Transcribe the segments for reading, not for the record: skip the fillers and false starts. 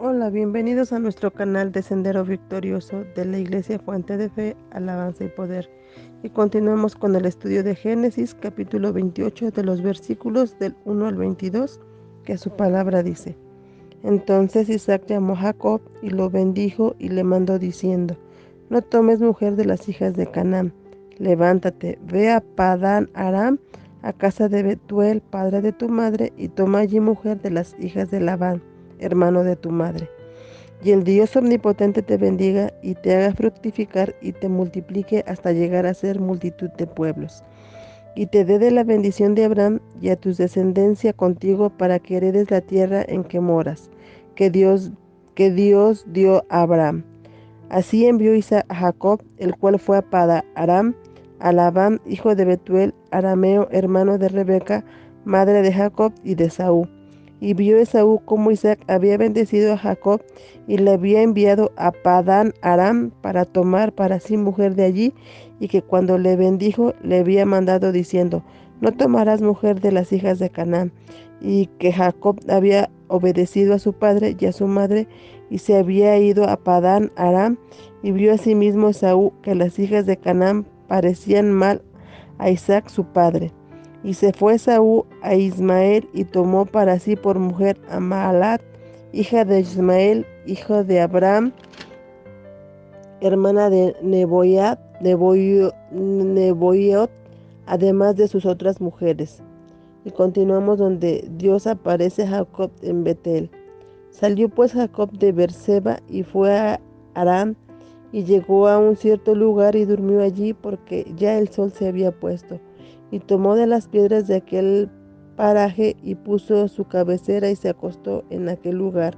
Hola, bienvenidos a nuestro canal de Sendero Victorioso de la Iglesia Fuente de Fe, Alabanza y Poder. Y continuamos con el estudio de Génesis, capítulo 28, de los versículos del 1 al 22, que su palabra dice: Entonces Isaac llamó a Jacob y lo bendijo y le mandó diciendo: No tomes mujer de las hijas de Canaán. Levántate, ve a Padán Aram, a casa de Betuel, padre de tu madre, y toma allí mujer de las hijas de Labán, hermano de tu madre. Y el Dios omnipotente te bendiga y te haga fructificar y te multiplique hasta llegar a ser multitud de pueblos. Y te dé de la bendición de Abraham y a tu descendencia contigo para que heredes la tierra en que moras, que Dios dio a Abraham. Así envió Isaac a Jacob, el cual fue a Pada Aram, a Labán, hijo de Betuel, arameo, hermano de Rebeca, madre de Jacob y de Esaú. Y vio Esaú cómo Isaac había bendecido a Jacob y le había enviado a Padán Aram para tomar para sí mujer de allí, y que cuando le bendijo le había mandado diciendo: No tomarás mujer de las hijas de Canaán. Y que Jacob había obedecido a su padre y a su madre, y se había ido a Padán Aram, y vio asimismo Esaú que las hijas de Canaán parecían mal a Isaac su padre. Y se fue Esaú a Ismael y tomó para sí por mujer a Mahalat, hija de Ismael, hijo de Abraham, hermana de Neboiot, además de sus otras mujeres. Y continuamos donde Dios aparece a Jacob en Betel. Salió pues Jacob de Beerseba y fue a Aram, y llegó a un cierto lugar y durmió allí porque ya el sol se había puesto. Y tomó de las piedras de aquel paraje y puso su cabecera y se acostó en aquel lugar.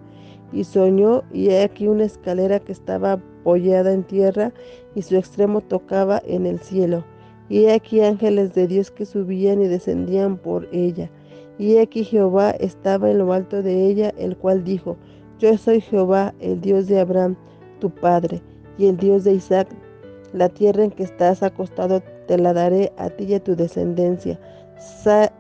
Y soñó, y he aquí una escalera que estaba apoyada en tierra, y su extremo tocaba en el cielo. Y he aquí ángeles de Dios que subían y descendían por ella. Y he aquí Jehová estaba en lo alto de ella, el cual dijo: Yo soy Jehová, el Dios de Abraham, tu padre, y el Dios de Isaac. La tierra en que estás acostado te la daré a ti y a tu descendencia.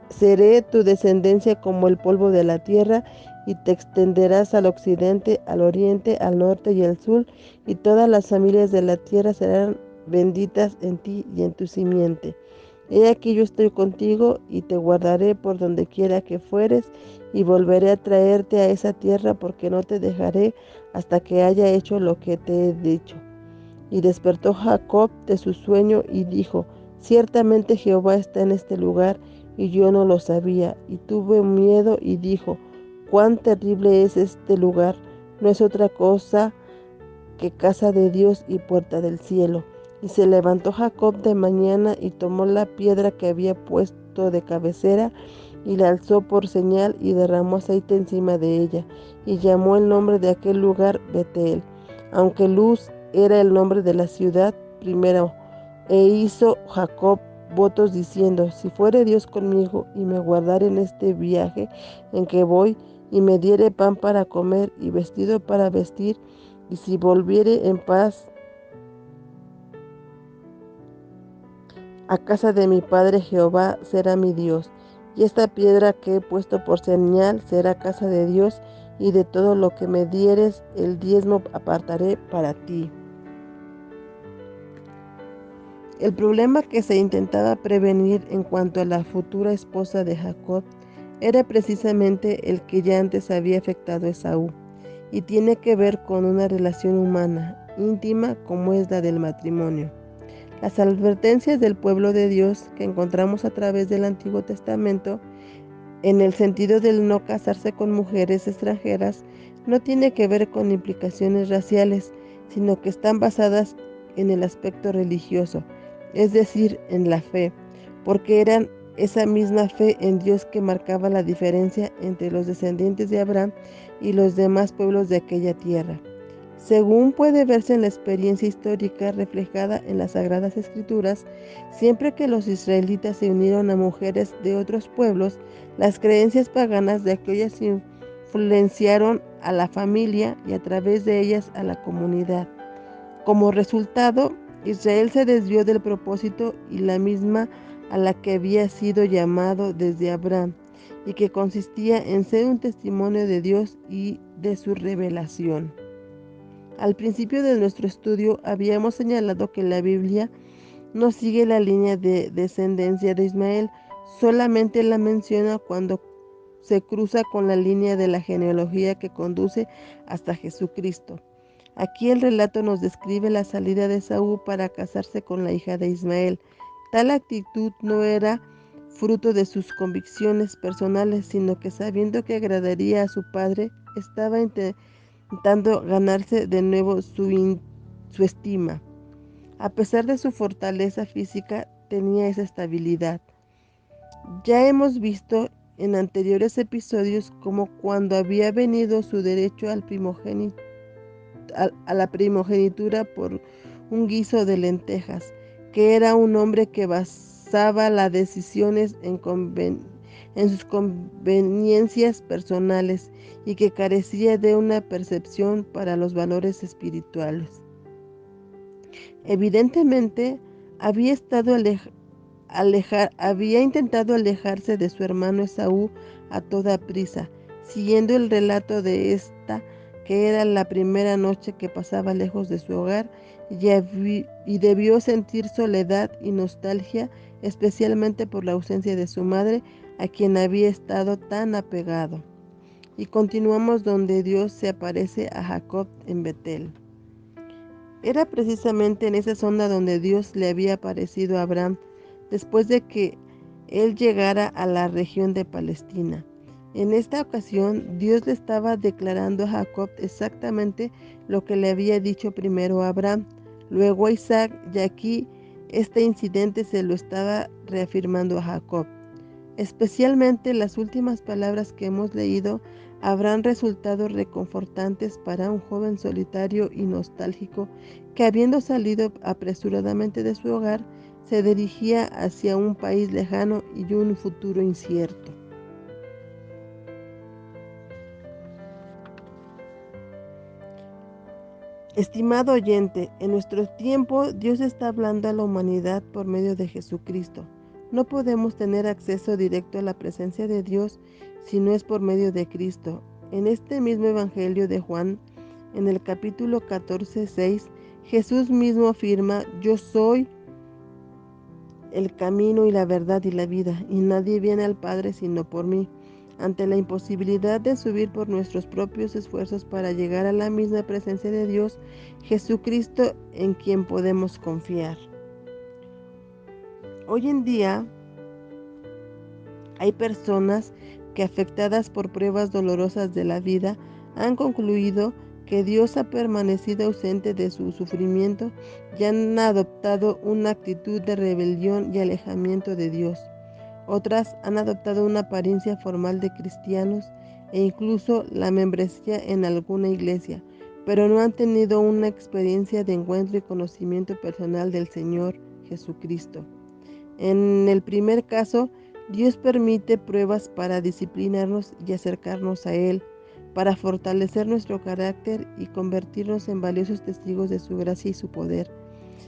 Seré tu descendencia como el polvo de la tierra, y te extenderás al occidente, al oriente, al norte y al sur, y todas las familias de la tierra serán benditas en ti y en tu simiente. He aquí yo estoy contigo y te guardaré por donde quiera que fueres, y volveré a traerte a esa tierra, porque no te dejaré hasta que haya hecho lo que te he dicho. Y despertó Jacob de su sueño y dijo: Ciertamente Jehová está en este lugar, y yo no lo sabía. Y tuvo miedo y dijo: Cuán terrible es este lugar, no es otra cosa que casa de Dios y puerta del cielo. Y se levantó Jacob de mañana y tomó la piedra que había puesto de cabecera y la alzó por señal y derramó aceite encima de ella, y llamó el nombre de aquel lugar Betel, aunque Luz era el nombre de la ciudad primero. E hizo Jacob votos diciendo: Si fuere Dios conmigo y me guardare en este viaje en que voy, y me diere pan para comer y vestido para vestir, y si volviere en paz a casa de mi padre, Jehová será mi Dios, y esta piedra que he puesto por señal será casa de Dios, y de todo lo que me dieres el diezmo apartaré para ti. El problema que se intentaba prevenir en cuanto a la futura esposa de Jacob era precisamente el que ya antes había afectado a Esaú, y tiene que ver con una relación humana, íntima como es la del matrimonio. Las advertencias del pueblo de Dios que encontramos a través del Antiguo Testamento, en el sentido del no casarse con mujeres extranjeras, no tiene que ver con implicaciones raciales, sino que están basadas en el aspecto religioso, es decir, en la fe, porque eran esa misma fe en Dios que marcaba la diferencia entre los descendientes de Abraham y los demás pueblos de aquella tierra. Según puede verse en la experiencia histórica reflejada en las Sagradas Escrituras, siempre que los israelitas se unieron a mujeres de otros pueblos, las creencias paganas de aquellas influenciaron a la familia y a través de ellas a la comunidad. Como resultado, Israel se desvió del propósito y la misma a la que había sido llamado desde Abraham, y que consistía en ser un testimonio de Dios y de su revelación. Al principio de nuestro estudio habíamos señalado que la Biblia no sigue la línea de descendencia de Ismael, solamente la menciona cuando se cruza con la línea de la genealogía que conduce hasta Jesucristo. Aquí el relato nos describe la salida de Saúl para casarse con la hija de Ismael. Tal actitud no era fruto de sus convicciones personales, sino que sabiendo que agradaría a su padre, estaba intentando ganarse de nuevo su estima. A pesar de su fortaleza física, tenía esa estabilidad. Ya hemos visto en anteriores episodios cómo cuando había venido su derecho a la primogenitura por un guiso de lentejas, que era un hombre que basaba las decisiones en sus conveniencias personales y que carecía de una percepción para los valores espirituales. Evidentemente, había intentado alejarse de su hermano Esaú a toda prisa, siguiendo el relato de esta, que era la primera noche que pasaba lejos de su hogar, y debió sentir soledad y nostalgia, especialmente por la ausencia de su madre, a quien había estado tan apegado. Y continuamos donde Dios se aparece a Jacob en Betel. Era precisamente en esa zona donde Dios le había aparecido a Abraham después de que él llegara a la región de Palestina. En esta ocasión, Dios le estaba declarando a Jacob exactamente lo que le había dicho primero a Abraham, luego a Isaac, y aquí este incidente se lo estaba reafirmando a Jacob. Especialmente las últimas palabras que hemos leído habrán resultado reconfortantes para un joven solitario y nostálgico que, habiendo salido apresuradamente de su hogar, se dirigía hacia un país lejano y un futuro incierto. Estimado oyente, en nuestro tiempo Dios está hablando a la humanidad por medio de Jesucristo. No podemos tener acceso directo a la presencia de Dios si no es por medio de Cristo. En este mismo Evangelio de Juan, en el capítulo 14:6, Jesús mismo afirma: "Yo soy el camino y la verdad y la vida, y nadie viene al Padre sino por mí". Ante la imposibilidad de subir por nuestros propios esfuerzos para llegar a la misma presencia de Dios, Jesucristo en quien podemos confiar. Hoy en día hay personas que, afectadas por pruebas dolorosas de la vida, han concluido que Dios ha permanecido ausente de su sufrimiento y han adoptado una actitud de rebelión y alejamiento de Dios. Otras han adoptado una apariencia formal de cristianos e incluso la membresía en alguna iglesia, pero no han tenido una experiencia de encuentro y conocimiento personal del Señor Jesucristo. En el primer caso, Dios permite pruebas para disciplinarnos y acercarnos a Él, para fortalecer nuestro carácter y convertirnos en valiosos testigos de su gracia y su poder.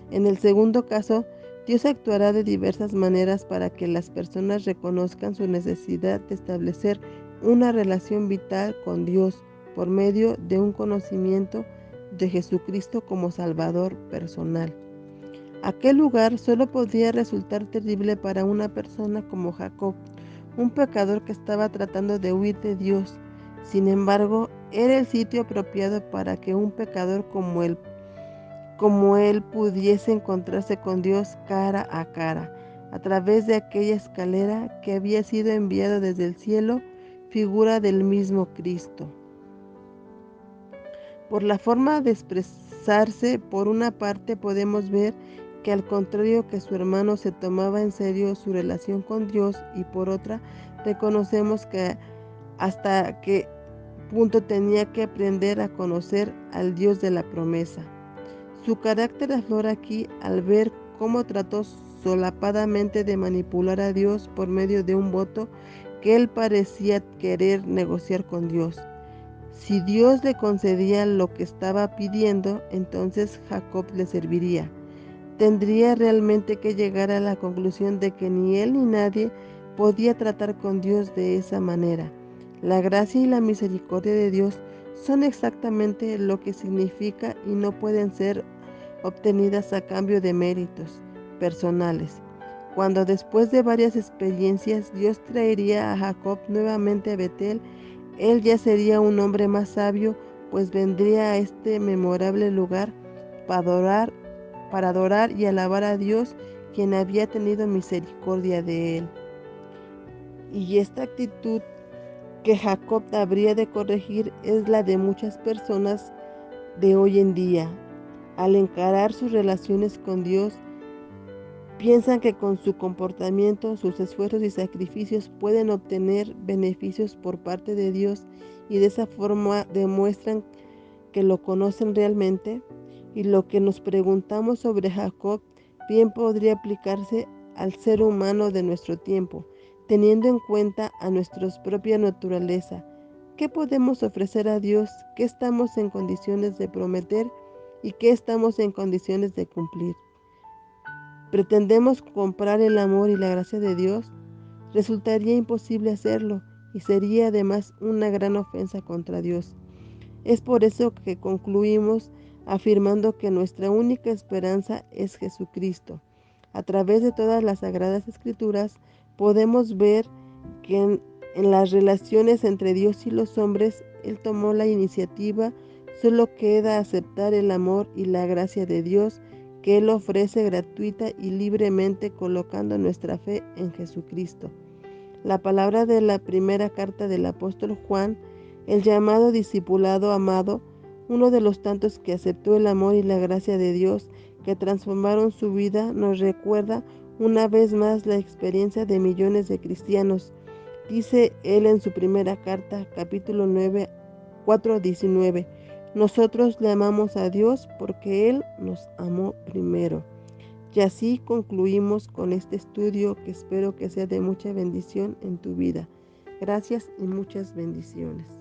En el segundo caso, Dios actuará de diversas maneras para que las personas reconozcan su necesidad de establecer una relación vital con Dios por medio de un conocimiento de Jesucristo como Salvador personal. Aquel lugar solo podía resultar terrible para una persona como Jacob, un pecador que estaba tratando de huir de Dios. Sin embargo, era el sitio apropiado para que un pecador como él pudiese encontrarse con Dios cara a cara, a través de aquella escalera que había sido enviada desde el cielo, figura del mismo Cristo. Por la forma de expresarse, por una parte podemos ver que, al contrario que su hermano, se tomaba en serio su relación con Dios, y por otra reconocemos que hasta qué punto tenía que aprender a conocer al Dios de la promesa. Su carácter aflora aquí al ver cómo trató solapadamente de manipular a Dios por medio de un voto que él parecía querer negociar con Dios. Si Dios le concedía lo que estaba pidiendo, entonces Jacob le serviría. Tendría realmente que llegar a la conclusión de que ni él ni nadie podía tratar con Dios de esa manera. La gracia y la misericordia de Dios son exactamente lo que significa y no pueden ser obtenidas a cambio de méritos personales. Cuando después de varias experiencias Dios traería a Jacob nuevamente a Betel, él ya sería un hombre más sabio, pues vendría a este memorable lugar para adorar y alabar a Dios, quien había tenido misericordia de él. Y esta actitud que Jacob habría de corregir es la de muchas personas de hoy en día. Al encarar sus relaciones con Dios, piensan que con su comportamiento, sus esfuerzos y sacrificios pueden obtener beneficios por parte de Dios y de esa forma demuestran que lo conocen realmente. Y lo que nos preguntamos sobre Jacob bien podría aplicarse al ser humano de nuestro tiempo, teniendo en cuenta a nuestra propia naturaleza. ¿Qué podemos ofrecer a Dios? ¿Qué estamos en condiciones de prometer y qué estamos en condiciones de cumplir? ¿Pretendemos comprar el amor y la gracia de Dios? Resultaría imposible hacerlo y sería además una gran ofensa contra Dios. Es por eso que concluimos afirmando que nuestra única esperanza es Jesucristo. A través de todas las Sagradas Escrituras podemos ver que en las relaciones entre Dios y los hombres, Él tomó la iniciativa. Solo queda aceptar el amor y la gracia de Dios que Él ofrece gratuita y libremente colocando nuestra fe en Jesucristo. La palabra de la primera carta del apóstol Juan, el llamado discipulado amado, uno de los tantos que aceptó el amor y la gracia de Dios que transformaron su vida, nos recuerda una vez más la experiencia de millones de cristianos. Dice él en su primera carta, capítulo 9, 4:19, nosotros le amamos a Dios porque Él nos amó primero. Y así concluimos con este estudio que espero que sea de mucha bendición en tu vida. Gracias y muchas bendiciones.